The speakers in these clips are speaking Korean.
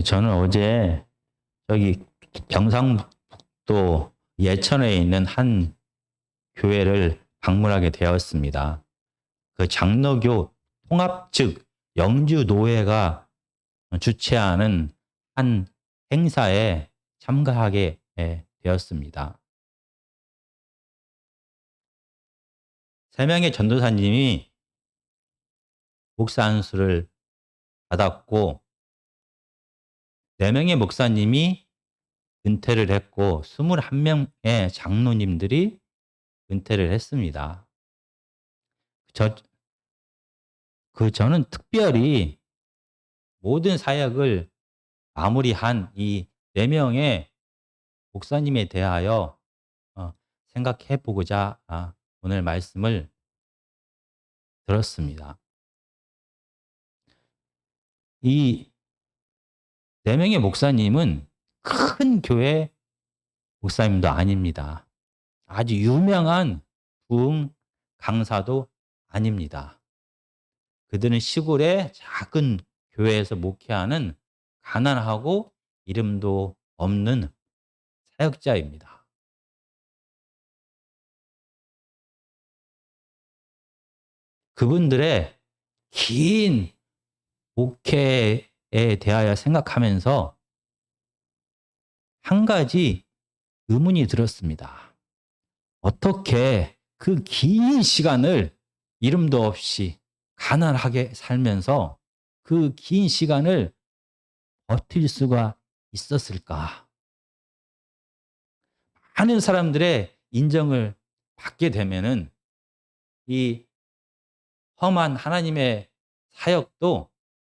저는 어제 저기 경상북도 예천에 있는 한 교회를 방문하게 되었습니다. 그 장로교 통합 측 영주노회가 주최하는 한 행사에 참가하게 되었습니다. 3명의 전도사님이 목사 안수를 받았고 4명의 목사님이 은퇴를 했고 21명의 장로님들이 은퇴를 했습니다. 저는 특별히 모든 사역을 마무리한 이 4명의 목사님에 대하여 생각해 보고자 오늘 말씀을 들었습니다. 이 4명의 목사님은 큰 교회 목사님도 아닙니다. 아주 유명한 부흥 강사도 아닙니다. 그들은 시골의 작은 교회에서 목회하는 가난하고 이름도 없는 사역자입니다. 그분들의 긴 목회에 대하여 생각하면서 한 가지 의문이 들었습니다. 어떻게 그 긴 시간을 이름도 없이 가난하게 살면서 그 긴 시간을 버틸 수가 있었을까? 많은 사람들의 인정을 받게 되면은 이 험한 하나님의 사역도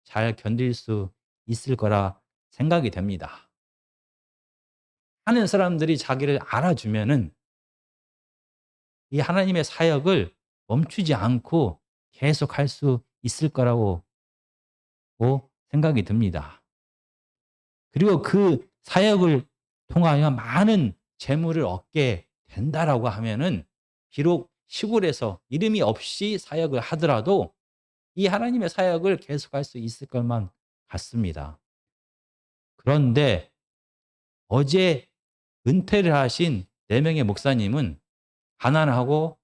잘 견딜 수 있을 거라 생각이 됩니다. 많은 사람들이 자기를 알아주면은 이 하나님의 사역을 멈추지 않고 계속 할 수 있을 거라고 생각이 듭니다. 그리고 그 사역을 통하여 많은 재물을 얻게 된다라고 하면은 비록 시골에서 이름이 없이 사역을 하더라도 이 하나님의 사역을 계속할 수 있을 것만 같습니다. 그런데 어제 은퇴를 하신 4명의 목사님은 가난하고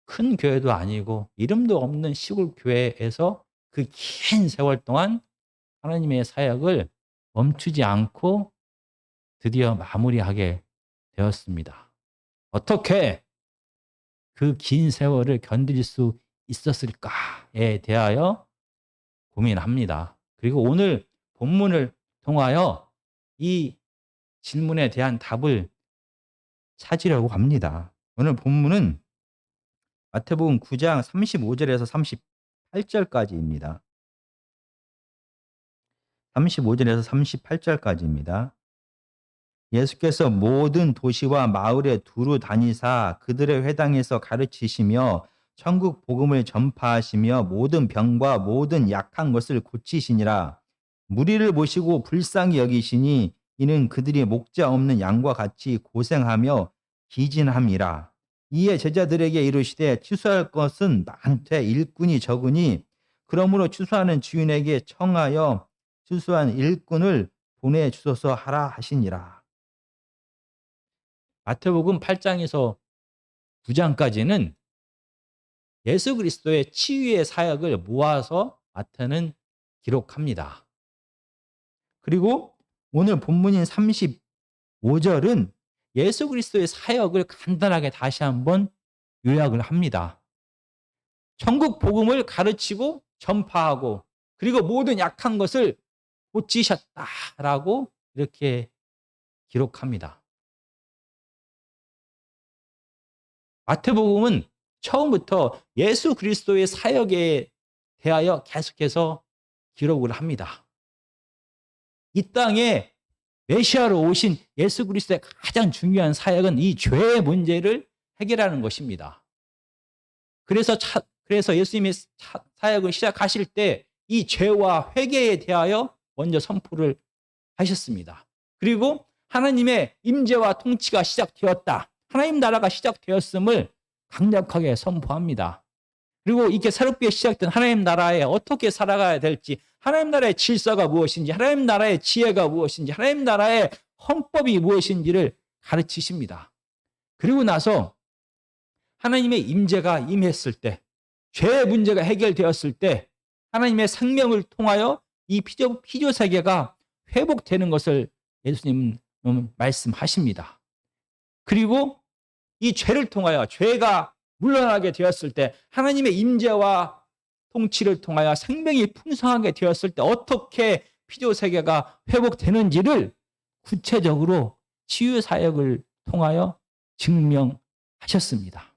큰 교회도 아니고 이름도 없는 시골 교회에서 그 긴 세월 동안 하나님의 사역을 멈추지 않고 드디어 마무리하게 되었습니다. 어떻게 그 긴 세월을 견딜 수 있었을까에 대하여 고민합니다. 그리고 오늘 본문을 통하여 이 질문에 대한 답을 찾으려고 합니다. 오늘 본문은 마태복음 9장 35절에서 38절까지입니다. 35절에서 38절까지입니다. 예수께서 모든 도시와 마을에 두루 다니사 그들의 회당에서 가르치시며 천국 복음을 전파하시며 모든 병과 모든 약한 것을 고치시니라. 무리를 보시고 불쌍히 여기시니 이는 그들이 목자 없는 양과 같이 고생하며 기진함이라. 이에 제자들에게 이르시되 취소할 것은 많되 일꾼이 적으니 그러므로 취소하는 주인에게 청하여 취소한 일꾼을 보내주소서 하라 하시니라. 마태복음 8장에서 9장까지는 예수 그리스도의 치유의 사역을 모아서 마태는 기록합니다. 그리고 오늘 본문인 35절은 예수 그리스도의 사역을 간단하게 다시 한번 요약을 합니다. 천국 복음을 가르치고 전파하고 그리고 모든 약한 것을 고치셨다라고 이렇게 기록합니다. 마태복음은 처음부터 예수 그리스도의 사역에 대하여 계속해서 기록을 합니다. 이 땅에 메시아로 오신 예수 그리스도의 가장 중요한 사역은 이 죄의 문제를 해결하는 것입니다. 그래서 예수님이 사역을 시작하실 때 이 죄와 회개에 대하여 먼저 선포를 하셨습니다. 그리고 하나님의 임재와 통치가 시작되었다. 하나님 나라가 시작되었음을 강력하게 선포합니다. 그리고 이렇게 새롭게 시작된 하나님 나라에 어떻게 살아가야 될지, 하나님 나라의 질서가 무엇인지, 하나님 나라의 지혜가 무엇인지, 하나님 나라의 헌법이 무엇인지를 가르치십니다. 그리고 나서 하나님의 임재가 임했을 때, 죄의 문제가 해결되었을 때 하나님의 생명을 통하여 이 피조 세계가 회복되는 것을 예수님은 말씀하십니다. 그리고 이 죄를 통하여 죄가 물러나게 되었을 때 하나님의 임재와 통치를 통하여 생명이 풍성하게 되었을 때 어떻게 피조 세계가 회복되는지를 구체적으로 치유 사역을 통하여 증명하셨습니다.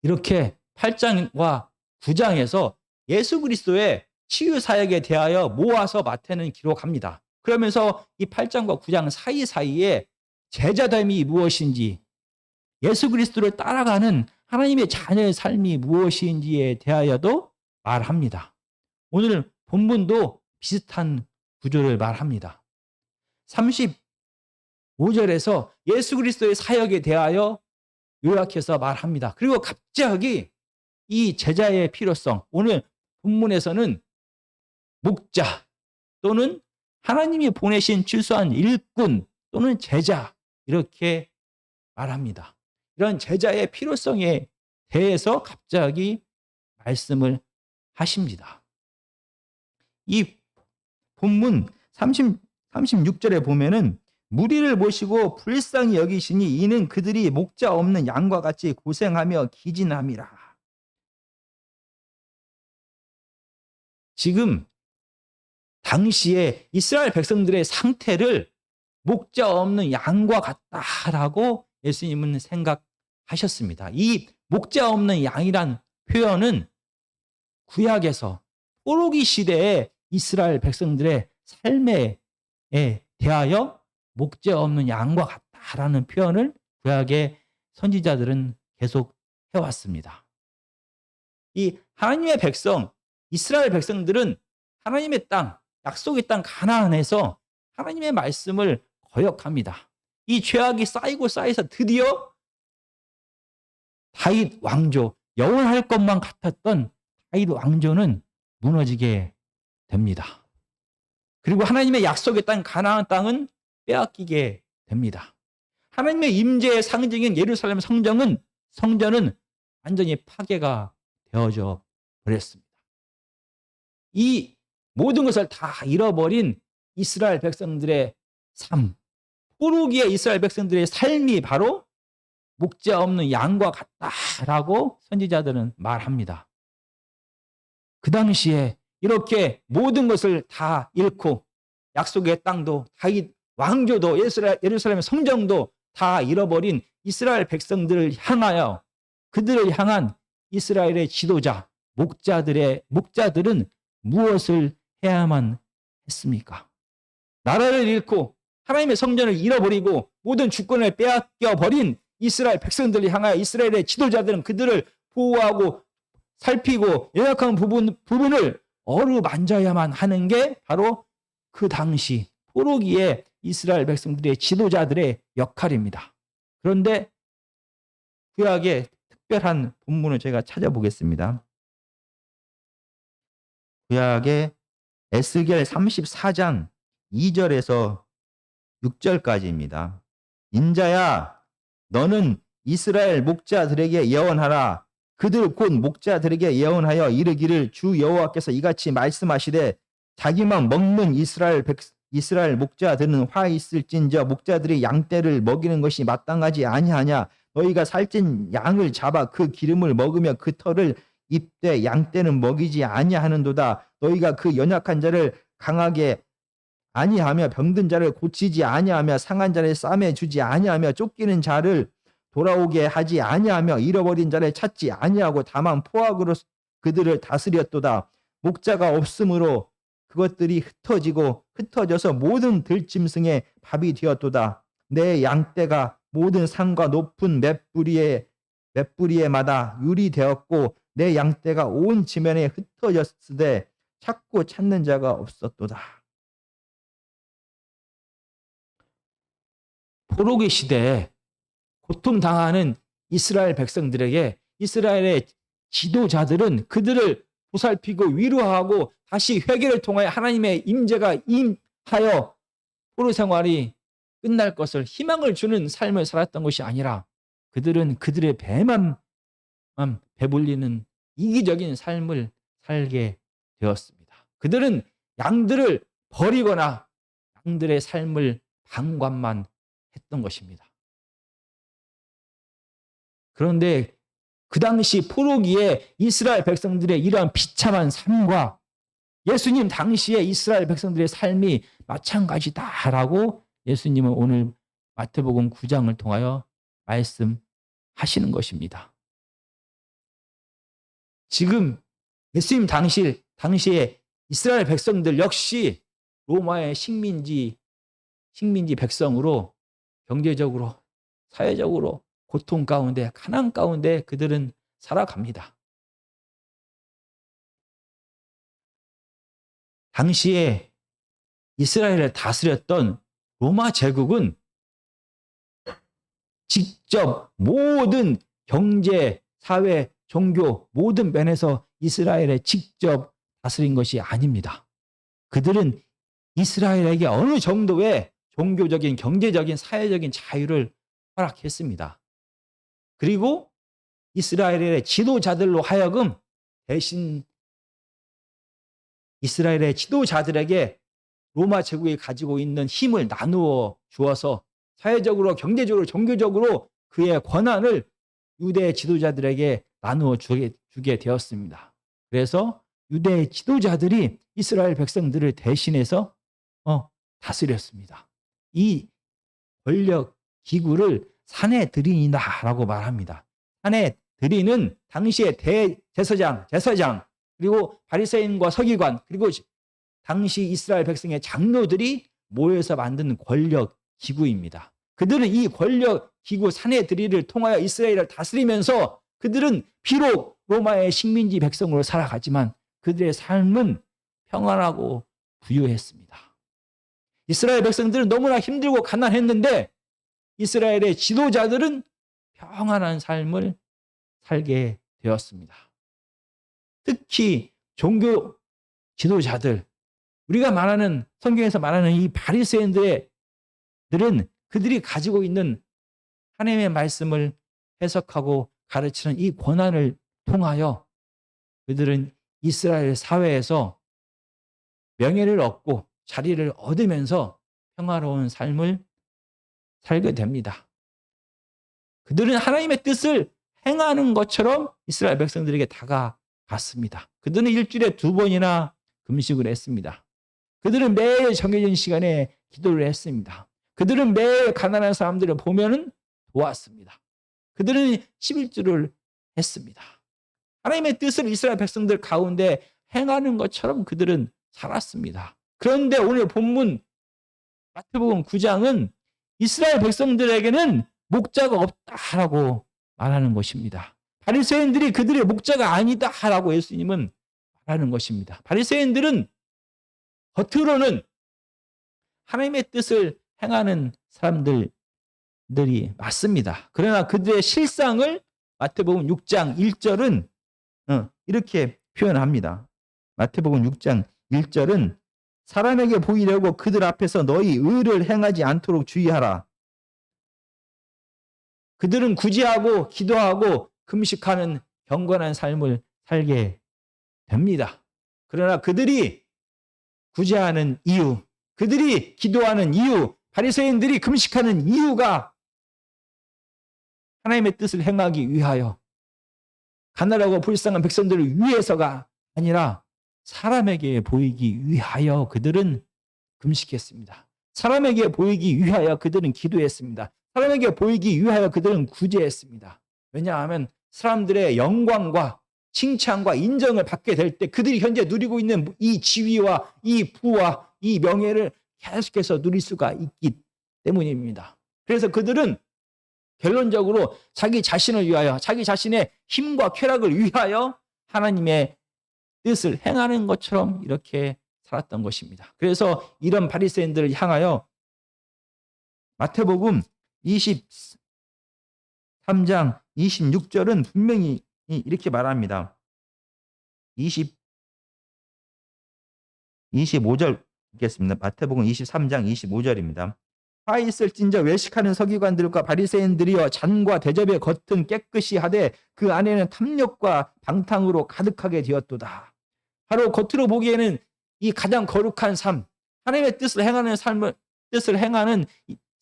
이렇게 8장과 9장에서 예수 그리스도의 치유 사역에 대하여 모아서 마태는 기록합니다. 그러면서 이 8장과 9장 사이사이에 제자됨이 무엇인지, 예수 그리스도를 따라가는 하나님의 자녀의 삶이 무엇인지에 대하여도 말합니다. 오늘 본문도 비슷한 구조를 말합니다. 35절에서 예수 그리스도의 사역에 대하여 요약해서 말합니다. 그리고 갑자기 이 제자의 필요성, 오늘 본문에서는 목자 또는 하나님이 보내신 추수한 일꾼 또는 제자 이렇게 말합니다. 이런 제자의 필요성에 대해서 갑자기 말씀을 하십니다. 이 본문 36절에 보면은 무리를 모시고 불쌍히 여기시니 이는 그들이 목자 없는 양과 같이 고생하며 기진함이라. 지금 당시에 이스라엘 백성들의 상태를 목자 없는 양과 같다라고 예수님은 생각하셨습니다. 이 목자 없는 양이란 표현은 구약에서 포로기 시대의 이스라엘 백성들의 삶에 대하여 목자 없는 양과 같다라는 표현을 구약의 선지자들은 계속 해왔습니다. 이 하나님의 백성, 이스라엘 백성들은 하나님의 땅, 약속의 땅 가나안에서 하나님의 말씀을 거역합니다. 이 죄악이 쌓이고 쌓여서 드디어 다윗 왕조, 영원할 것만 같았던 다윗 왕조는 무너지게 됩니다. 그리고 하나님의 약속의 땅 가나안 땅은 빼앗기게 됩니다. 하나님의 임재의 상징인 예루살렘 성전은 완전히 파괴가 되어져 버렸습니다. 이 모든 것을 다 잃어버린 이스라엘 백성들의 삶, 포로기의 이스라엘 백성들의 삶이 바로 목자 없는 양과 같다라고 선지자들은 말합니다. 그 당시에 이렇게 모든 것을 다 잃고 약속의 땅도 다윗 왕조도 예루살렘 성전도 다 잃어버린 이스라엘 백성들을 향하여 그들을 향한 이스라엘의 지도자 목자들은 무엇을 해야만 했습니까? 나라를 잃고 하나님의 성전을 잃어버리고 모든 주권을 빼앗겨버린 이스라엘 백성들을 향하여 이스라엘의 지도자들은 그들을 보호하고 살피고 연약한 부분을 어루만져야만 하는 게 바로 그 당시 포로기의 이스라엘 백성들의 지도자들의 역할입니다. 그런데 구약의 특별한 본문을 제가 찾아보겠습니다. 구약의 에스겔 34장 2절에서 6절까지입니다. 인자야, 너는 이스라엘 목자들에게 예언하라. 그들 곧 목자들에게 예언하여 이르기를 주 여호와께서 이같이 말씀하시되 자기만 먹는 이스라엘 목자들은 화 있을진저 목자들이 양떼를 먹이는 것이 마땅하지 아니하냐. 너희가 살찐 양을 잡아 그 기름을 먹으며 그 털을 입되 양떼는 먹이지 아니하는도다. 너희가 그 연약한 자를 강하게 아니하며 병든 자를 고치지 아니하며 상한 자를 싸매 주지 아니하며 쫓기는 자를 돌아오게 하지 아니하며 잃어버린 자를 찾지 아니하고 다만 포악으로 그들을 다스렸도다. 목자가 없으므로 그것들이 흩어져서 모든 들짐승의 밥이 되었도다. 내 양떼가 모든 산과 높은 맷뿌리에마다 유리되었고 내 양떼가 온 지면에 흩어졌으되 찾고 찾는 자가 없었도다. 포로기 시대에 고통당하는 이스라엘 백성들에게 이스라엘의 지도자들은 그들을 보살피고 위로하고 다시 회개를 통하여 하나님의 임재가 임하여 포로 생활이 끝날 것을 희망을 주는 삶을 살았던 것이 아니라 그들은 그들의 배만 배불리는 이기적인 삶을 살게 되었습니다. 그들은 양들을 버리거나 양들의 삶을 방관만 했던 것입니다. 그런데 그 당시 포로기에 이스라엘 백성들의 이러한 비참한 삶과 예수님 당시의 이스라엘 백성들의 삶이 마찬가지다라고 예수님은 오늘 마태복음 9장을 통하여 말씀하시는 것입니다. 지금 예수님 당시에 이스라엘 백성들 역시 로마의 식민지 백성으로 경제적으로, 사회적으로 고통 가운데, 가난 가운데 그들은 살아갑니다. 당시에 이스라엘을 다스렸던 로마 제국은 직접 모든 경제, 사회, 종교 모든 면에서 이스라엘에 직접 다스린 것이 아닙니다. 그들은 이스라엘에게 어느 정도의 종교적인, 경제적인, 사회적인 자유를 허락했습니다. 그리고 이스라엘의 지도자들로 하여금 대신 이스라엘의 지도자들에게 로마 제국이 가지고 있는 힘을 나누어 주어서 사회적으로, 경제적으로, 종교적으로 그의 권한을 유대 지도자들에게 나누어 주게 되었습니다. 그래서 유대 지도자들이 이스라엘 백성들을 대신해서 다스렸습니다. 이 권력 기구를 산헤드린이다라고 말합니다. 산헤드린은 당시의 대제사장, 그리고 바리새인과 서기관, 그리고 당시 이스라엘 백성의 장로들이 모여서 만든 권력 기구입니다. 그들은 이 권력 기구 산헤드린을 통하여 이스라엘을 다스리면서 그들은 비록 로마의 식민지 백성으로 살아가지만 그들의 삶은 평안하고 부유했습니다. 이스라엘 백성들은 너무나 힘들고 가난했는데 이스라엘의 지도자들은 평안한 삶을 살게 되었습니다. 특히 종교 지도자들, 우리가 말하는, 성경에서 말하는 이 바리새인들은 그들이 가지고 있는 하나님의 말씀을 해석하고 가르치는 이 권한을 통하여 그들은 이스라엘 사회에서 명예를 얻고 자리를 얻으면서 평화로운 삶을 살게 됩니다. 그들은 하나님의 뜻을 행하는 것처럼 이스라엘 백성들에게 다가갔습니다. 그들은 일주일에 2번이나 금식을 했습니다. 그들은 매일 정해진 시간에 기도를 했습니다. 그들은 매일 가난한 사람들을 보면은 도왔습니다. 그들은 11조를 했습니다. 하나님의 뜻을 이스라엘 백성들 가운데 행하는 것처럼 그들은 살았습니다. 그런데 오늘 본문 마태복음 9장은 이스라엘 백성들에게는 목자가 없다라고 말하는 것입니다. 바리새인들이 그들의 목자가 아니다라고 예수님은 말하는 것입니다. 바리새인들은 겉으로는 하나님의 뜻을 행하는 사람들이 맞습니다. 그러나 그들의 실상을 마태복음 6장 1절은 이렇게 표현합니다. 마태복음 6장 1절은 사람에게 보이려고 그들 앞에서 너희 의를 행하지 않도록 주의하라. 그들은 구제하고 기도하고 금식하는 경건한 삶을 살게 됩니다. 그러나 그들이 구제하는 이유, 그들이 기도하는 이유, 바리새인들이 금식하는 이유가 하나님의 뜻을 행하기 위하여, 가난하고 불쌍한 백성들을 위해서가 아니라 사람에게 보이기 위하여 그들은 금식했습니다. 사람에게 보이기 위하여 그들은 기도했습니다. 사람에게 보이기 위하여 그들은 구제했습니다. 왜냐하면 사람들의 영광과 칭찬과 인정을 받게 될 때 그들이 현재 누리고 있는 이 지위와 이 부와 이 명예를 계속해서 누릴 수가 있기 때문입니다. 그래서 그들은 결론적으로 자기 자신을 위하여, 자기 자신의 힘과 쾌락을 위하여 하나님의 뜻을 행하는 것처럼 이렇게 살았던 것입니다. 그래서 이런 바리새인들을 향하여 마태복음 23장 26절은 분명히 이렇게 말합니다. 20 25절 읽겠습니다. 마태복음 23장 25절입니다. 화 있을진저 외식하는 서기관들과 바리새인들이여 잔과 대접의 겉은 깨끗이 하되 그 안에는 탐욕과 방탕으로 가득하게 되었도다. 바로 겉으로 보기에는 이 가장 거룩한 삶, 하나님의 뜻을 행하는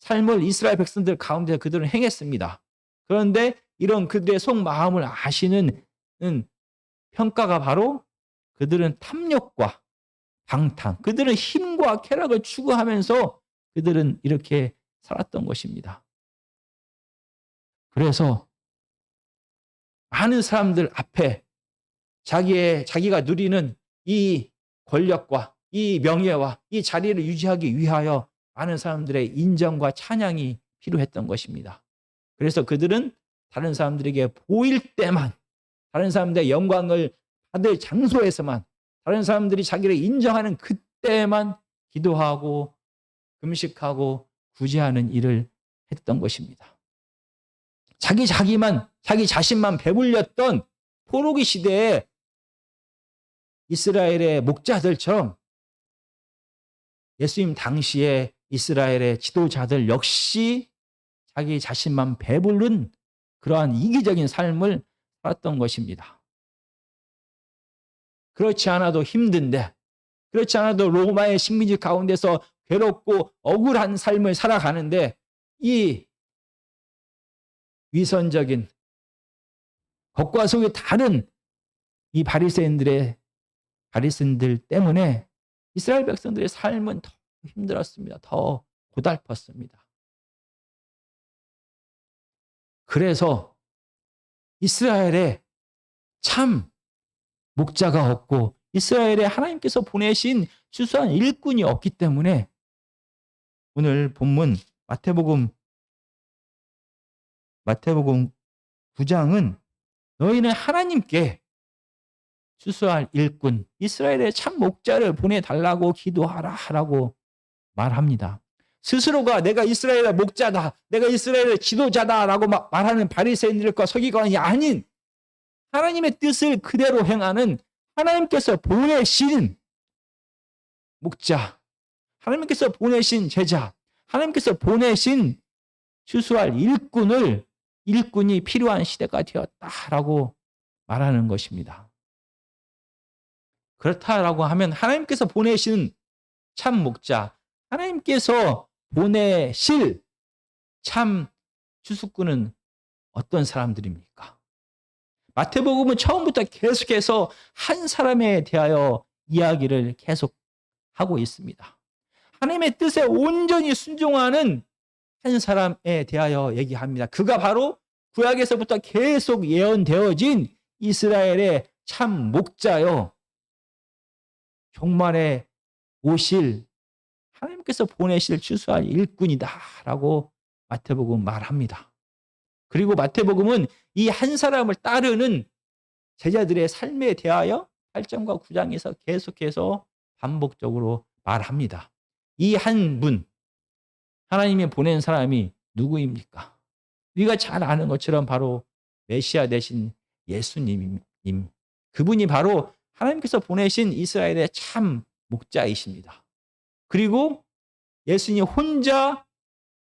삶을 이스라엘 백성들 가운데 그들은 행했습니다. 그런데 이런 그들의 속마음을 아시는 평가가 바로 그들은 탐욕과 방탕, 그들은 힘과 쾌락을 추구하면서 그들은 이렇게 살았던 것입니다. 그래서 많은 사람들 앞에 자기가 누리는 이 권력과 이 명예와 이 자리를 유지하기 위하여 많은 사람들의 인정과 찬양이 필요했던 것입니다. 그래서 그들은 다른 사람들에게 보일 때만, 다른 사람들의 영광을 받을 장소에서만, 다른 사람들이 자기를 인정하는 그때만 기도하고 금식하고 구제하는 일을 했던 것입니다. 자기 자신만 배불렸던 포로기 시대에 이스라엘의 목자들처럼 예수님 당시에 이스라엘의 지도자들 역시 자기 자신만 배부른 그러한 이기적인 삶을 살았던 것입니다. 그렇지 않아도 힘든데, 그렇지 않아도 로마의 식민지 가운데서 괴롭고 억울한 삶을 살아가는데 이 위선적인 겉과 속이 다른 이 바리새인들 때문에 이스라엘 백성들의 삶은 더 힘들었습니다. 더 고달팠습니다. 그래서 이스라엘에 참 목자가 없고 이스라엘에 하나님께서 보내신 수수한 일꾼이 없기 때문에 오늘 본문 마태복음 9장은 너희는 하나님께 수수할 일꾼 이스라엘의 참 목자를 보내달라고 기도하라라고 말합니다. 스스로가 내가 이스라엘의 목자다, 내가 이스라엘의 지도자다라고 말하는 바리새인들과 서기관이 아닌 하나님의 뜻을 그대로 행하는 하나님께서 보내신 목자, 하나님께서 보내신 제자, 하나님께서 보내신 추수할 일꾼이 필요한 시대가 되었다라고 말하는 것입니다. 그렇다라고 하면 하나님께서 보내신 참 목자, 하나님께서 보내실 참 추수꾼은 어떤 사람들입니까? 마태복음은 처음부터 계속해서 한 사람에 대하여 이야기를 계속하고 있습니다. 하나님의 뜻에 온전히 순종하는 한 사람에 대하여 얘기합니다. 그가 바로 구약에서부터 계속 예언되어진 이스라엘의 참 목자요. 종말에 오실 하나님께서 보내실 추수할 일꾼이다라고 마태복음은 말합니다. 그리고 마태복음은 이 한 사람을 따르는 제자들의 삶에 대하여 8장과 9장에서 계속해서 반복적으로 말합니다. 이 한 분, 하나님이 보낸 사람이 누구입니까? 우리가 잘 아는 것처럼 바로 메시아 되신 예수님. 그분이 바로 하나님께서 보내신 이스라엘의 참 목자이십니다. 그리고 예수님 혼자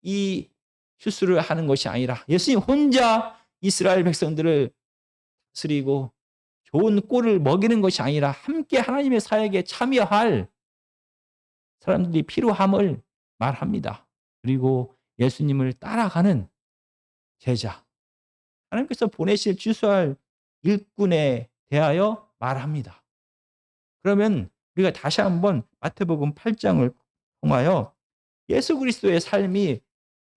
이 추수를 하는 것이 아니라 예수님 혼자 이스라엘 백성들을 다스리고 좋은 꼴을 먹이는 것이 아니라 함께 하나님의 사역에 참여할 사람들이 필요함을 말합니다. 그리고 예수님을 따라가는 제자, 하나님께서 보내실 추수할 일꾼에 대하여 말합니다. 그러면 우리가 다시 한번 마태복음 8장을 통하여 예수 그리스도의 삶이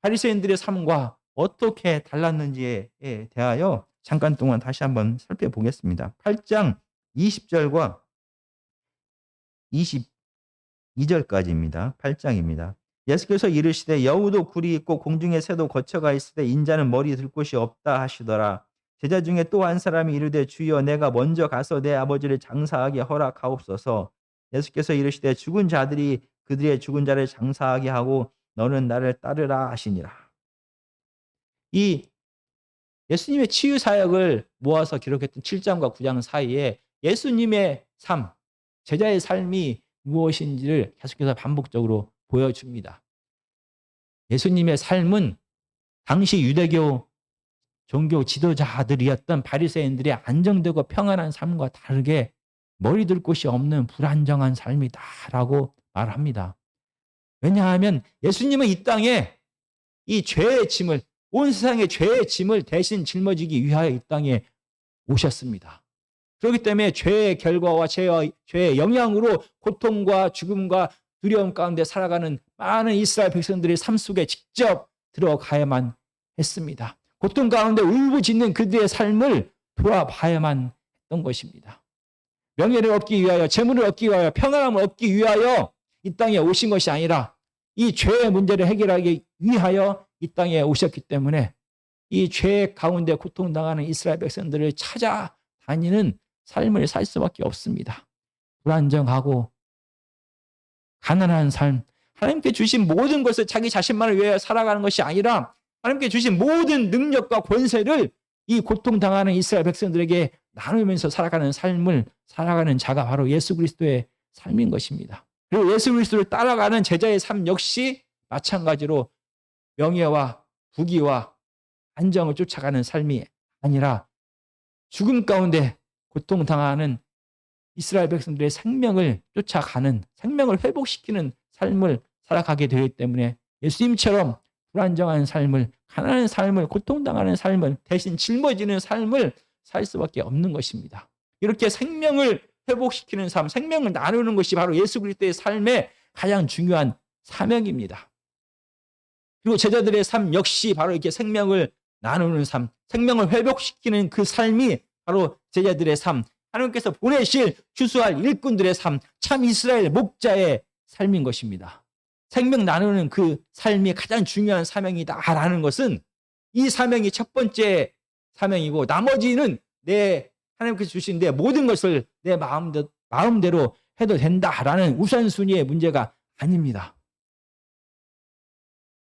바리새인들의 삶과 어떻게 달랐는지에 대하여 잠깐 동안 다시 한번 살펴보겠습니다. 8장 20절과 22절까지입니다. 8장입니다. 예수께서 이르시되 여우도 굴이 있고 공중의 새도 거처가 있으되 인자는 머리 들 곳이 없다 하시더라. 제자 중에 또 한 사람이 이르되 주여 내가 먼저 가서 내 아버지를 장사하게 허락하옵소서. 예수께서 이르시되 죽은 자들이 그들의 죽은 자를 장사하게 하고 너는 나를 따르라 하시니라. 이 예수님의 치유 사역을 모아서 기록했던 7장과 9장 사이에 예수님의 삶, 제자의 삶이 무엇인지를 계속해서 반복적으로 보여줍니다. 예수님의 삶은 당시 유대교 종교 지도자들이었던 바리새인들의 안정되고 평안한 삶과 다르게 머리둘 곳이 없는 불안정한 삶이다라고 말합니다. 왜냐하면 예수님은 이 땅에 이 죄의 짐을, 온 세상의 죄의 짐을 대신 짊어지기 위하여 이 땅에 오셨습니다. 그렇기 때문에 죄의 결과와 죄의 영향으로 고통과 죽음과 두려움 가운데 살아가는 많은 이스라엘 백성들의 삶 속에 직접 들어가야만 했습니다. 고통 가운데 울부짖는 그들의 삶을 돌아봐야만 했던 것입니다. 명예를 얻기 위하여, 재물을 얻기 위하여, 평안함을 얻기 위하여 이 땅에 오신 것이 아니라 이 죄의 문제를 해결하기 위하여 이 땅에 오셨기 때문에 이 죄 가운데 고통당하는 이스라엘 백성들을 찾아다니는 삶을 살 수밖에 없습니다. 불안정하고 가난한 삶, 하나님께 주신 모든 것을 자기 자신만을 위하여 살아가는 것이 아니라 하나님께 주신 모든 능력과 권세를 이 고통당하는 이스라엘 백성들에게 나누면서 살아가는 삶을 살아가는 자가 바로 예수 그리스도의 삶인 것입니다. 그리고 예수 그리스도를 따라가는 제자의 삶 역시 마찬가지로 명예와 부귀와 안정을 쫓아가는 삶이 아니라 죽음 가운데 고통당하는 이스라엘 백성들의 생명을 쫓아가는, 생명을 회복시키는 삶을 살아가게 되기 때문에 예수님처럼 불안정한 삶을, 가난한 삶을, 고통당하는 삶을, 대신 짊어지는 삶을 살 수밖에 없는 것입니다. 이렇게 생명을 회복시키는 삶, 생명을 나누는 것이 바로 예수 그리스도의 삶의 가장 중요한 사명입니다. 그리고 제자들의 삶 역시 바로 이렇게 생명을 나누는 삶, 생명을 회복시키는 그 삶이 바로 제자들의 삶, 하나님께서 보내실 추수할 일꾼들의 삶, 참 이스라엘 목자의 삶인 것입니다. 생명 나누는 그 삶이 가장 중요한 사명이다라는 것은 이 사명이 첫 번째 사명이고 나머지는 내 하나님께서 주신 내 모든 것을 내 마음대로 해도 된다라는 우선순위의 문제가 아닙니다.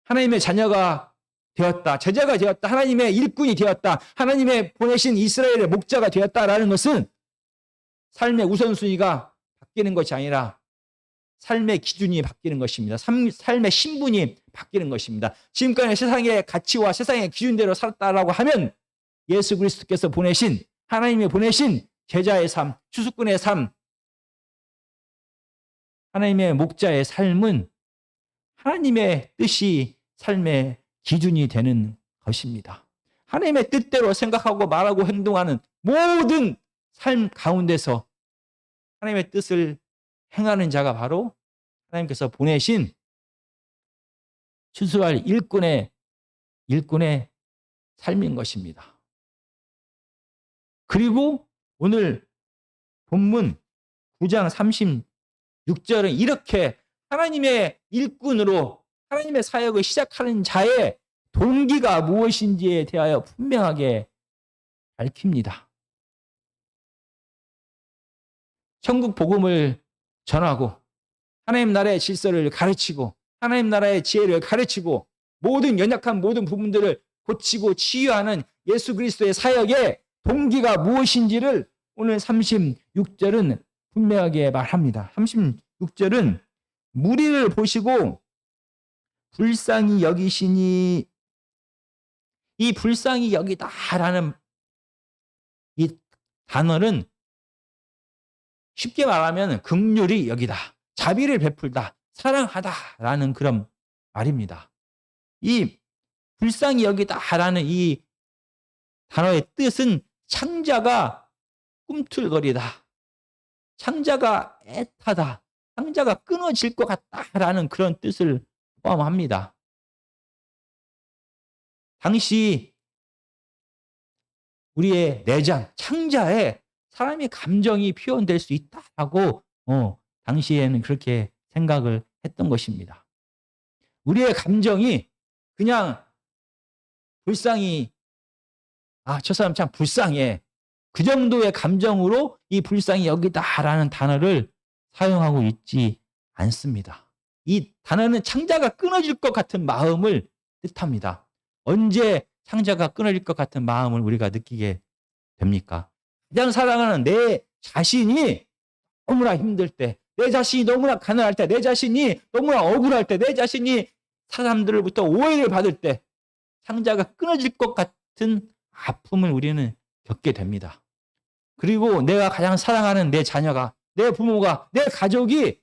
하나님의 자녀가 되었다, 제자가 되었다, 하나님의 일꾼이 되었다, 하나님의 보내신 이스라엘의 목자가 되었다라는 것은 삶의 우선순위가 바뀌는 것이 아니라 삶의 기준이 바뀌는 것입니다. 삶의 신분이 바뀌는 것입니다. 지금까지 세상의 가치와 세상의 기준대로 살았다라고 하면 예수 그리스도께서 보내신, 하나님이 보내신 제자의 삶, 추수꾼의 삶, 하나님의 목자의 삶은 하나님의 뜻이 삶의 기준이 되는 것입니다. 하나님의 뜻대로 생각하고 말하고 행동하는 모든 삶 가운데서 하나님의 뜻을 행하는 자가 바로 하나님께서 보내신 추수할 일꾼의 삶인 것입니다. 그리고 오늘 본문 9장 36절은 이렇게 하나님의 일꾼으로 하나님의 사역을 시작하는 자의 동기가 무엇인지에 대하여 분명하게 밝힙니다. 천국 복음을 전하고 하나님 나라의 질서를 가르치고 하나님 나라의 지혜를 가르치고 모든 연약한 모든 부분들을 고치고 치유하는 예수 그리스도의 사역의 동기가 무엇인지를 오늘 36절은 분명하게 말합니다. 36절은 무리를 보시고 불쌍히 여기시니, 이 불쌍히 여기다라는 이 단어는 쉽게 말하면 긍휼히 여기다, 자비를 베풀다, 사랑하다라는 그런 말입니다. 이 불쌍히 여기다라는 이 단어의 뜻은 창자가 꿈틀거리다, 창자가 애타다, 창자가 끊어질 것 같다라는 그런 뜻을 포함합니다. 당시 우리의 내장, 창자에 사람의 감정이 표현될 수 있다라고 당시에는 그렇게 생각을 했던 것입니다. 우리의 감정이 그냥 불쌍히, 저 사람 참 불쌍해, 그 정도의 감정으로 이 불쌍히 여기다라는 단어를 사용하고 있지 않습니다. 이 단어는 창자가 끊어질 것 같은 마음을 뜻합니다. 언제 상자가 끊어질 것 같은 마음을 우리가 느끼게 됩니까? 가장 사랑하는 내 자신이 너무나 힘들 때, 내 자신이 너무나 가난할 때, 내 자신이 너무나 억울할 때, 내 자신이 사람들로부터 오해를 받을 때 상자가 끊어질 것 같은 아픔을 우리는 겪게 됩니다. 그리고 내가 가장 사랑하는 내 자녀가, 내 부모가, 내 가족이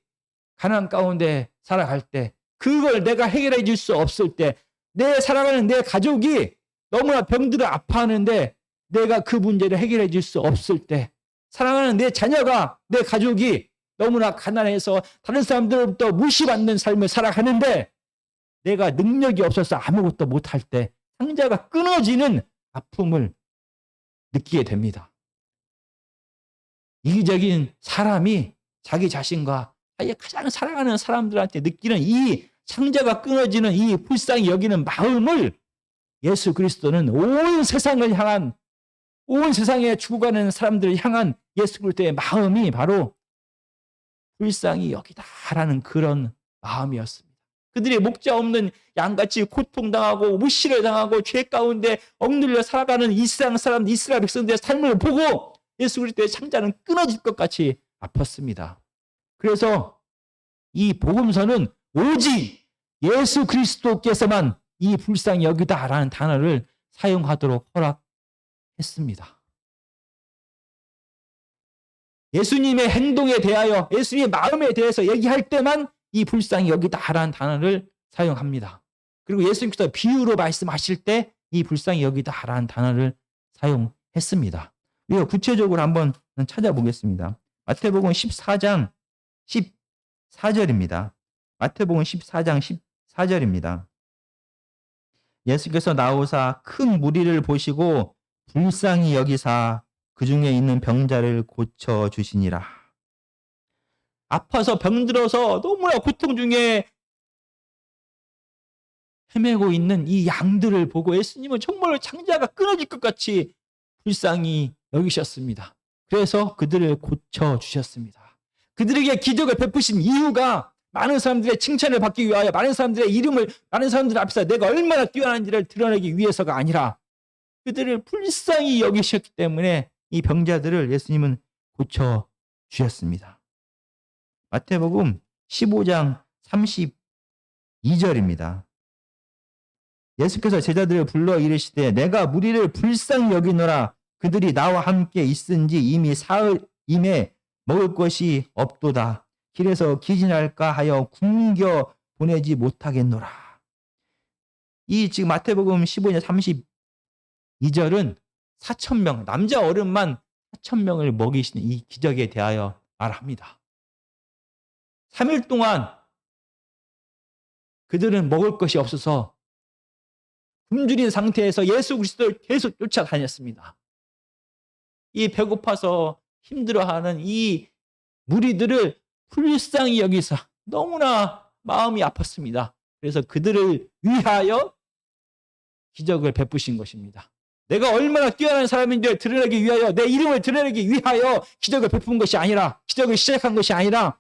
가난 가운데 살아갈 때, 그걸 내가 해결해 줄 수 없을 때, 내 사랑하는 내 가족이 너무나 병들어 아파하는데 내가 그 문제를 해결해 줄 수 없을 때, 사랑하는 내 자녀가, 내 가족이 너무나 가난해서 다른 사람들로부터 무시받는 삶을 살아가는데 내가 능력이 없어서 아무것도 못할 때 상자가 끊어지는 아픔을 느끼게 됩니다. 이기적인 사람이 자기 자신과 가장 사랑하는 사람들한테 느끼는 이 상자가 끊어지는 이 불쌍히 여기는 마음을 예수 그리스도는 온 세상을 향한, 온 세상에 죽어가는 사람들을 향한 예수 그리스도의 마음이 바로 불쌍히 여기다라는 그런 마음이었습니다. 그들이 목자 없는 양같이 고통당하고 무시를 당하고 죄 가운데 억눌려 살아가는 이스라엘 사람, 이스라엘 백성들의 삶을 보고 예수 그리스도의 상자는 끊어질 것 같이 아팠습니다. 그래서 이 복음서는 오직 예수 그리스도께서만 이 불쌍히 여기다라는 단어를 사용하도록 허락했습니다. 예수님의 행동에 대하여, 예수님의 마음에 대해서 얘기할 때만 이 불쌍히 여기다라는 단어를 사용합니다. 그리고 예수님께서 비유로 말씀하실 때 이 불쌍히 여기다라는 단어를 사용했습니다. 이거 구체적으로 한번 찾아보겠습니다. 마태복음 14장 14절입니다. 마태복음 14장 14절입니다. 예수께서 나오사 큰 무리를 보시고 불쌍히 여기사 그 중에 있는 병자를 고쳐주시니라. 아파서 병들어서 너무나 고통 중에 헤매고 있는 이 양들을 보고 예수님은 정말로 상자가 끊어질 것 같이 불쌍히 여기셨습니다. 그래서 그들을 고쳐주셨습니다. 그들에게 기적을 베푸신 이유가 많은 사람들의 칭찬을 받기 위하여, 많은 사람들의 이름을, 많은 사람들 앞에서 내가 얼마나 뛰어난지를 드러내기 위해서가 아니라 그들을 불쌍히 여기셨기 때문에 이 병자들을 예수님은 고쳐주셨습니다. 마태복음 15장 32절입니다. 예수께서 제자들을 불러 이르시되 내가 무리를 불쌍히 여기노라. 그들이 나와 함께 있은지 이미 사흘임에 먹을 것이 없도다. 길에서 기진할까 하여 굶겨 보내지 못하겠노라. 이 지금 마태복음 15장 32절은 4,000명, 남자 어른만 4,000명을 먹이시는 이 기적에 대하여 말합니다. 3일 동안 그들은 먹을 것이 없어서 굶주린 상태에서 예수 그리스도를 계속 쫓아다녔습니다. 이 배고파서 힘들어하는 이 무리들을 불쌍히 여기서 너무나 마음이 아팠습니다. 그래서 그들을 위하여 기적을 베푸신 것입니다. 내가 얼마나 뛰어난 사람인지를 드러내기 위하여, 내 이름을 드러내기 위하여 기적을 베푼 것이 아니라, 기적을 시작한 것이 아니라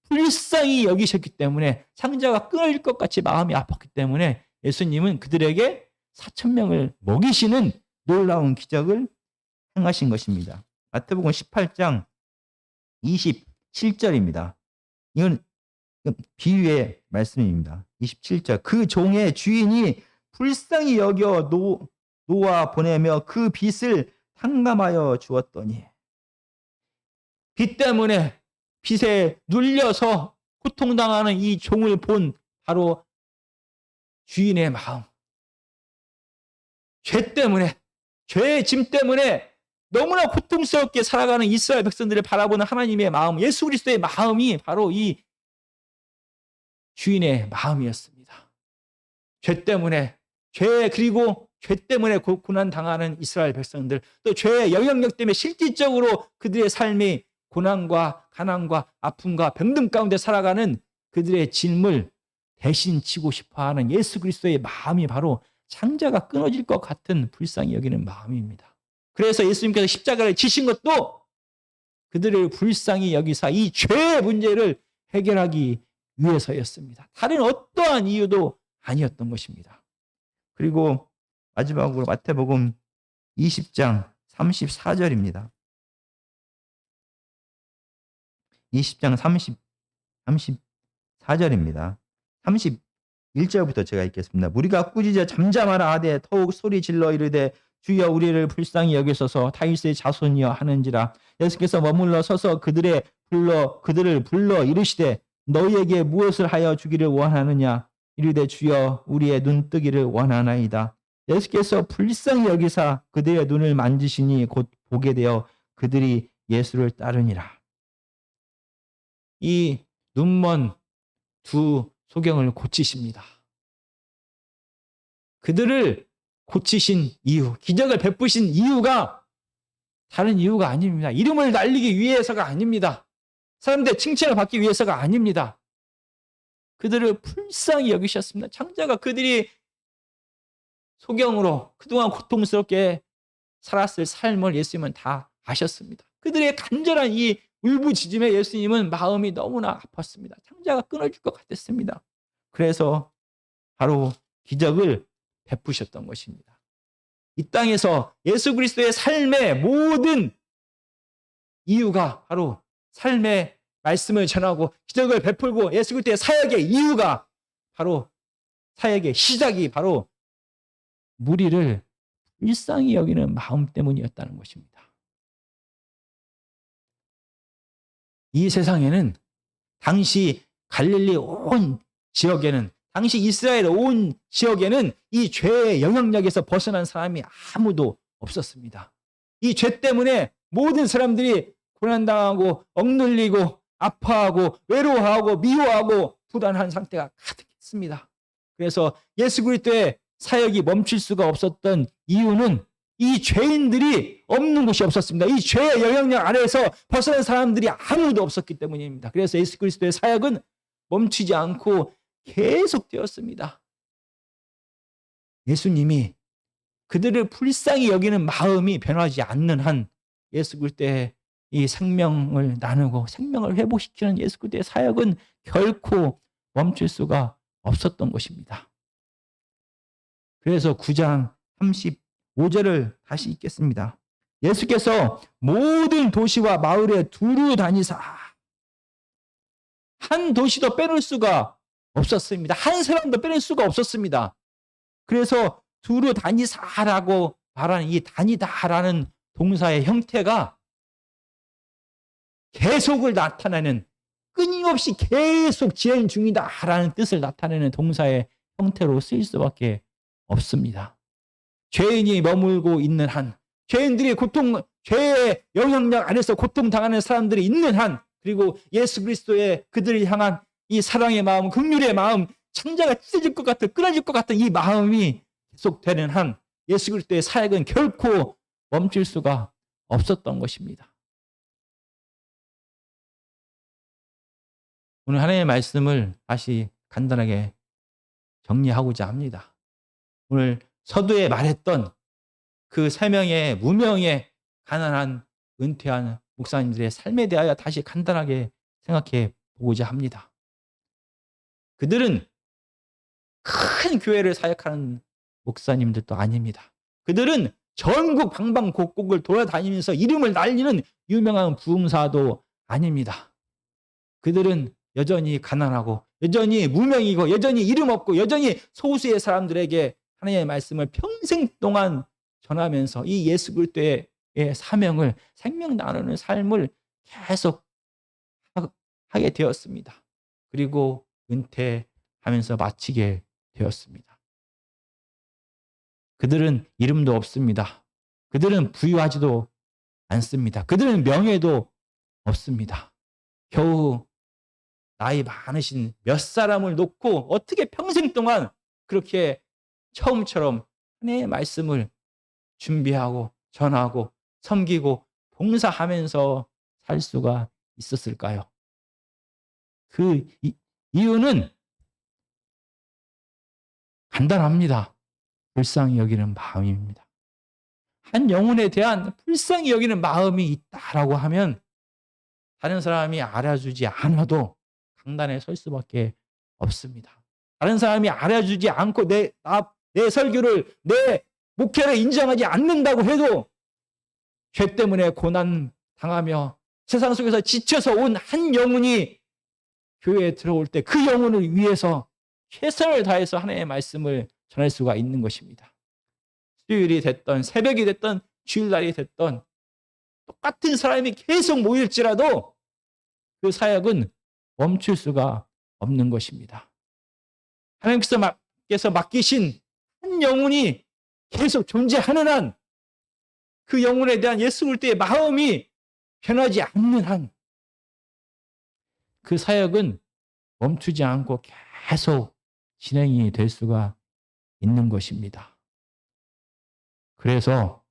불쌍히 여기셨기 때문에, 상자가 끊어질 것 같이 마음이 아팠기 때문에 예수님은 그들에게 4,000명을 먹이시는 놀라운 기적을 행하신 것입니다. 마태복음 18장 27절입니다. 이건 비유의 말씀입니다. 27절. 그 종의 주인이 불쌍히 여겨 놓아 보내며 그 빚을 탕감하여 주었더니, 빚 때문에 빚에 눌려서 고통당하는 이 종을 본 바로 주인의 마음, 죄 때문에, 죄의 짐 때문에 너무나 고통스럽게 살아가는 이스라엘 백성들을 바라보는 하나님의 마음, 예수 그리스도의 마음이 바로 이 주인의 마음이었습니다. 죄 때문에, 그리고 죄 때문에 고난당하는 이스라엘 백성들, 또 죄의 영향력 때문에 실질적으로 그들의 삶이 고난과 가난과 아픔과 병든 가운데 살아가는 그들의 짐을 대신 지고 싶어하는 예수 그리스도의 마음이 바로 상자가 끊어질 것 같은 불쌍히 여기는 마음입니다. 그래서 예수님께서 십자가를 지신 것도 그들을 불쌍히 여기사 이 죄의 문제를 해결하기 위해서였습니다. 다른 어떠한 이유도 아니었던 것입니다. 그리고 마지막으로 마태복음 20장 34절입니다. 20장 34절입니다. 31절부터 제가 읽겠습니다. 무리가 꾸짖어 잠잠하라 하되 더욱 소리 질러 이르되 주여 우리를 불쌍히 여기소서 다윗의 자손이여 하는지라. 예수께서 머물러 서서 그들을 불러 이르시되 너희에게 무엇을 하여 주기를 원하느냐. 이르되 주여 우리의 눈뜨기를 원하나이다. 예수께서 불쌍히 여기사 그들의 눈을 만지시니 곧 보게 되어 그들이 예수를 따르니라. 이 눈먼 두 소경을 고치십니다. 그들을 고치신 이유, 기적을 베푸신 이유가 다른 이유가 아닙니다. 이름을 날리기 위해서가 아닙니다. 사람들의 칭찬을 받기 위해서가 아닙니다. 그들을 불쌍히 여기셨습니다. 창자가 그들이 소경으로 그동안 고통스럽게 살았을 삶을 예수님은 다 아셨습니다. 그들의 간절한 이 울부짖음에 예수님은 마음이 너무나 아팠습니다. 창자가 끊어질 것 같았습니다. 그래서 바로 기적을 베푸셨던 것입니다. 이 땅에서 예수 그리스도의 삶의 모든 이유가 바로 삶의 말씀을 전하고 기적을 베풀고 예수 그리스도의 사역의 이유가 바로 사역의 시작이 바로 무리를 불쌍히 여기는 마음 때문이었다는 것입니다. 이 세상에는 당시 갈릴리 온 지역에는 당시 이스라엘 온 지역에는 이 죄의 영향력에서 벗어난 사람이 아무도 없었습니다. 이 죄 때문에 모든 사람들이 고난당하고 억눌리고 아파하고 외로워하고 미워하고 불안한 상태가 가득했습니다. 그래서 예수 그리스도의 사역이 멈출 수가 없었던 이유는 이 죄인들이 없는 곳이 없었습니다. 이 죄의 영향력 아래에서 벗어난 사람들이 아무도 없었기 때문입니다. 그래서 예수 그리스도의 사역은 멈추지 않고 계속되었습니다. 예수님이 그들을 불쌍히 여기는 마음이 변하지 않는 한 예수 그리스도의 이 생명을 나누고 생명을 회복시키는 예수 그리스도의 사역은 결코 멈출 수가 없었던 것입니다. 그래서 9장 35절을 다시 읽겠습니다. 예수께서 모든 도시와 마을에 두루 다니사 한 도시도 빼놓을 수가 없었습니다. 한 사람도 빼낼 수가 없었습니다. 그래서 두루 다니사라고 말하는 이 다니다라는 동사의 형태가 계속을 나타내는 끊임없이 계속 진행 중이다라는 뜻을 나타내는 동사의 형태로 쓰일 수밖에 없습니다. 죄인이 머물고 있는 한, 죄인들이 죄의 영향력 안에서 고통당하는 사람들이 있는 한, 그리고 예수 그리스도의 그들을 향한 이 사랑의 마음, 긍휼의 마음, 창자가 찢어질 것 같은, 끊어질 것 같은 이 마음이 계속되는 한 예수 그리스도의 사역은 결코 멈출 수가 없었던 것입니다. 오늘 하나님의 말씀을 다시 간단하게 정리하고자 합니다. 오늘 서두에 말했던 그 3명의 무명의 가난한 은퇴한 목사님들의 삶에 대하여 다시 간단하게 생각해 보고자 합니다. 그들은 큰 교회를 사역하는 목사님들도 아닙니다. 그들은 전국 방방곡곡을 돌아다니면서 이름을 날리는 유명한 부흥사도 아닙니다. 그들은 여전히 가난하고 여전히 무명이고 여전히 이름 없고 여전히 소수의 사람들에게 하나님의 말씀을 평생 동안 전하면서 이 예수 그리스도의 사명을 생명 나누는 삶을 계속 하게 되었습니다. 그리고 은퇴하면서 마치게 되었습니다. 그들은 이름도 없습니다. 그들은 부유하지도 않습니다. 그들은 명예도 없습니다. 겨우 나이 많으신 몇 사람을 놓고 어떻게 평생 동안 그렇게 처음처럼 하나님의 말씀을 준비하고 전하고 섬기고 봉사하면서 살 수가 있었을까요? 그 이유는 간단합니다. 불쌍히 여기는 마음입니다. 한 영혼에 대한 불쌍히 여기는 마음이 있다라고 하면 다른 사람이 알아주지 않아도 강단에 설 수밖에 없습니다. 다른 사람이 알아주지 않고 내 설교를 내 목회를 인정하지 않는다고 해도 죄 때문에 고난 당하며 세상 속에서 지쳐서 온 한 영혼이 교회에 들어올 때 그 영혼을 위해서 최선을 다해서 하나님의 말씀을 전할 수가 있는 것입니다. 수요일이 됐던 새벽이 됐던 주일날이 됐던 똑같은 사람이 계속 모일지라도 그 사역은 멈출 수가 없는 것입니다. 하나님께서 맡기신 한 영혼이 계속 존재하는 한, 그 영혼에 대한 예수 그리스도의 마음이 변하지 않는 한, 그 사역은 멈추지 않고 계속 진행이 될 수가 있는 것입니다. 그래서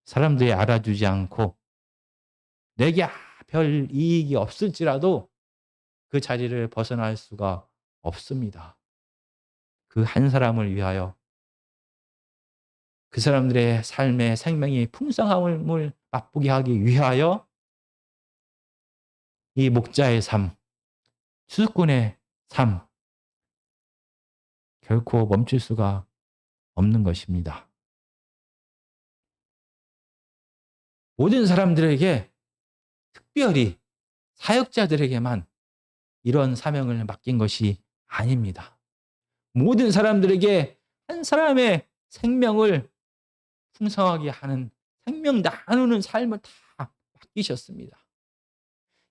사람들이 알아주지 않고 내게 별 이익이 없을지라도 그 자리를 벗어날 수가 없습니다. 그 한 사람을 위하여, 그 사람들의 삶의 생명이 풍성함을 맛보게 하기 위하여 이 목자의 삶, 추수꾼의 삶, 결코 멈출 수가 없는 것입니다. 모든 사람들에게, 특별히 사역자들에게만 이런 사명을 맡긴 것이 아닙니다. 모든 사람들에게 한 사람의 생명을 풍성하게 하는, 생명 나누는 삶을 다 맡기셨습니다.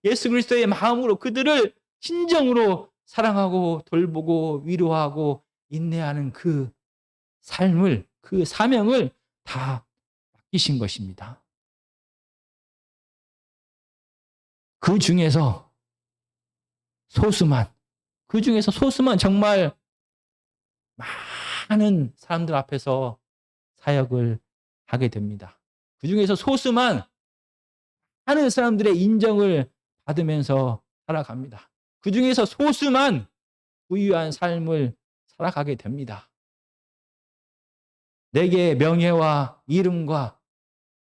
예수 그리스도의 마음으로 그들을 진정으로 사랑하고 돌보고 위로하고 인내하는 그 삶을, 그 사명을 다 맡기신 것입니다. 그 중에서 소수만, 정말 많은 사람들 앞에서 사역을 하게 됩니다. 그 중에서 소수만 많은 사람들의 인정을 받으면서 살아갑니다. 그 중에서 소수만 부유한 삶을 살아가게 됩니다. 내게 명예와 이름과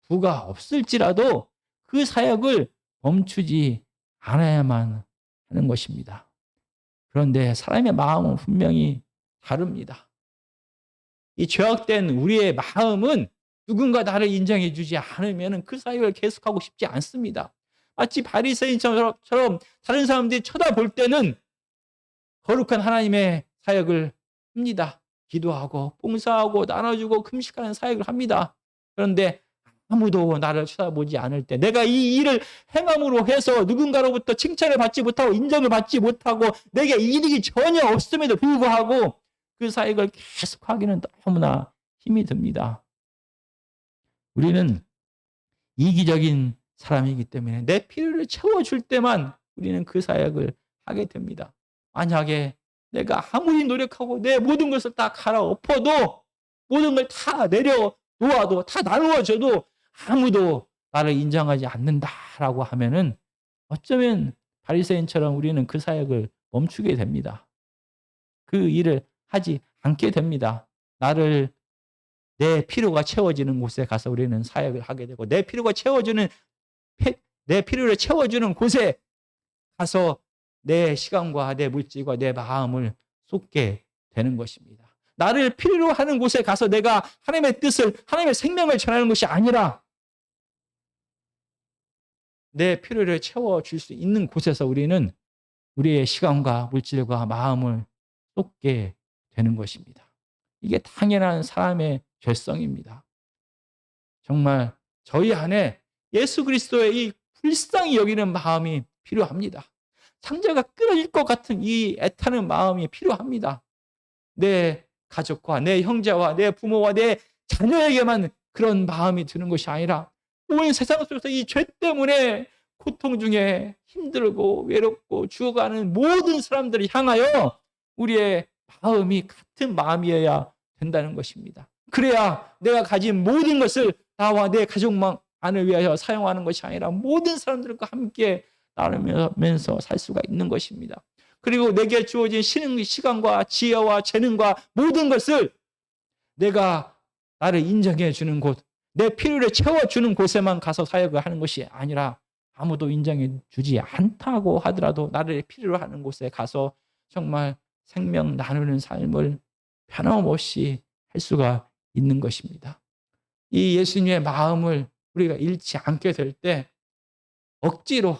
부가 없을지라도 그 사역을 멈추지 않아야만 하는 것입니다. 그런데 사람의 마음은 분명히 다릅니다. 이 죄악된 우리의 마음은 누군가 나를 인정해 주지 않으면 그 사역을 계속하고 싶지 않습니다. 마치 바리새인처럼 다른 사람들이 쳐다볼 때는 거룩한 하나님의 사역을 합니다. 기도하고 봉사하고 나눠주고 금식하는 사역을 합니다. 그런데 아무도 나를 쳐다보지 않을 때, 내가 이 일을 행함으로 해서 누군가로부터 칭찬을 받지 못하고 인정을 받지 못하고 내게 이익이 전혀 없음에도 불구하고 그 사역을 계속하기는 너무나 힘이 듭니다. 우리는 이기적인 사람이기 때문에 내 필요를 채워줄 때만 우리는 그 사역을 하게 됩니다. 만약에 내가 아무리 노력하고 내 모든 것을 다 갈아엎어도, 모든 걸 다 내려놓아도, 다 나누어줘도 아무도 나를 인정하지 않는다라고 하면은 어쩌면 바리새인처럼 우리는 그 사역을 멈추게 됩니다. 그 일을 하지 않게 됩니다. 내 필요가 채워지는 곳에 가서 우리는 사역을 하게 되고, 내 필요를 채워주는 곳에 가서 내 시간과 내 물질과 내 마음을 쏟게 되는 것입니다. 나를 필요로 하는 곳에 가서 내가 하나님의 뜻을, 하나님의 생명을 전하는 것이 아니라 내 필요를 채워줄 수 있는 곳에서 우리는 우리의 시간과 물질과 마음을 쏟게 되는 것입니다. 이게 당연한 사람의 죄성입니다. 정말 저희 안에 예수 그리스도의 이 불쌍히 여기는 마음이 필요합니다. 창자가 끊어질 것 같은 이 애타는 마음이 필요합니다. 내 가족과 내 형제와 내 부모와 내 자녀에게만 그런 마음이 드는 것이 아니라 온 세상 속에서 이 죄 때문에 고통 중에 힘들고 외롭고 죽어가는 모든 사람들을 향하여 우리의 마음이 같은 마음이어야 된다는 것입니다. 그래야 내가 가진 모든 것을 나와 내 가족만을 위하여 사용하는 것이 아니라 모든 사람들과 함께 나누면서 살 수가 있는 것입니다. 그리고 내게 주어진 시간과 지혜와 재능과 모든 것을 내가 나를 인정해 주는 곳, 내 필요를 채워주는 곳에만 가서 사역을 하는 것이 아니라 아무도 인정해 주지 않다고 하더라도 나를 필요로 하는 곳에 가서 정말 생명 나누는 삶을 변함없이 할 수가 있는 것입니다. 이 예수님의 마음을 우리가 잃지 않게 될 때 억지로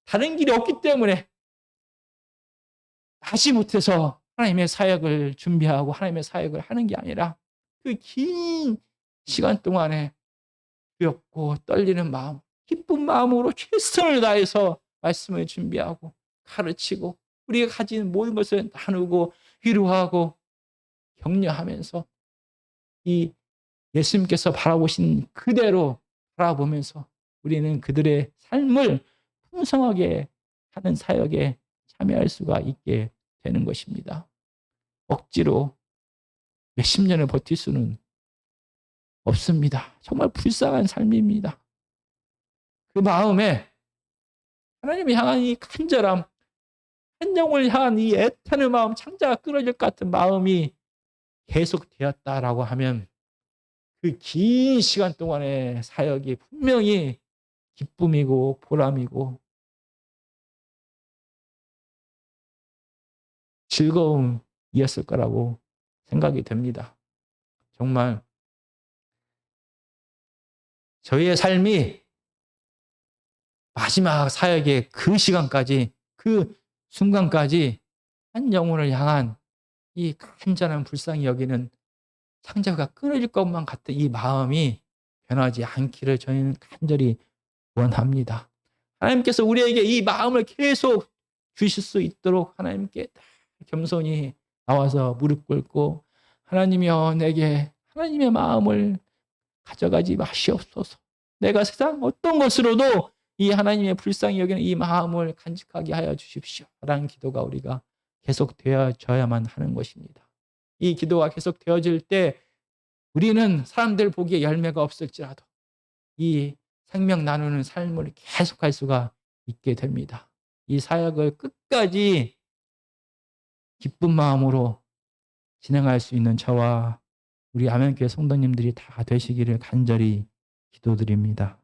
다른 길이 없기 때문에 다시 못해서 하나님의 사역을 준비하고 하나님의 사역을 하는 게 아니라 그 긴 시간 동안에 두렵고 떨리는 마음, 기쁜 마음으로 최선을 다해서 말씀을 준비하고 가르치고 우리가 가진 모든 것을 나누고 위로하고 격려하면서 이 예수님께서 바라보신 그대로 바라보면서 우리는 그들의 삶을 풍성하게 하는 사역에 참여할 수가 있게 되는 것입니다. 억지로 몇십 년을 버틸 수는 없습니다. 정말 불쌍한 삶입니다. 그 마음에 하나님을 향한 이 간절함, 한 영혼을 향한 이 애타는 마음, 창자가 끊어질 것 같은 마음이 계속되었다라고 하면 그 긴 시간 동안의 사역이 분명히 기쁨이고 보람이고 즐거움이었을 거라고 생각이 됩니다. 정말 저희의 삶이 마지막 사역의 그 시간까지, 그 순간까지 한 영혼을 향한 이 간절한 불쌍히 여기는 창자가 끊어질 것만 같은 이 마음이 변하지 않기를 저희는 간절히 원합니다. 하나님께서 우리에게 이 마음을 계속 주실 수 있도록 하나님께 겸손히 나와서 무릎 꿇고 하나님이여 내게 하나님의 마음을 가져가지 마시옵소서. 내가 세상 어떤 것으로도 이 하나님의 불쌍히 여기는 이 마음을 간직하게 하여 주십시오. 라는 기도가 우리가 계속 되어져야만 하는 것입니다. 이 기도가 계속 되어질 때 우리는 사람들 보기에 열매가 없을지라도 이 생명 나누는 삶을 계속할 수가 있게 됩니다. 이 사역을 끝까지 기쁜 마음으로 진행할 수 있는 저와 우리 아멘교회 성도님들이 다 되시기를 간절히 기도드립니다.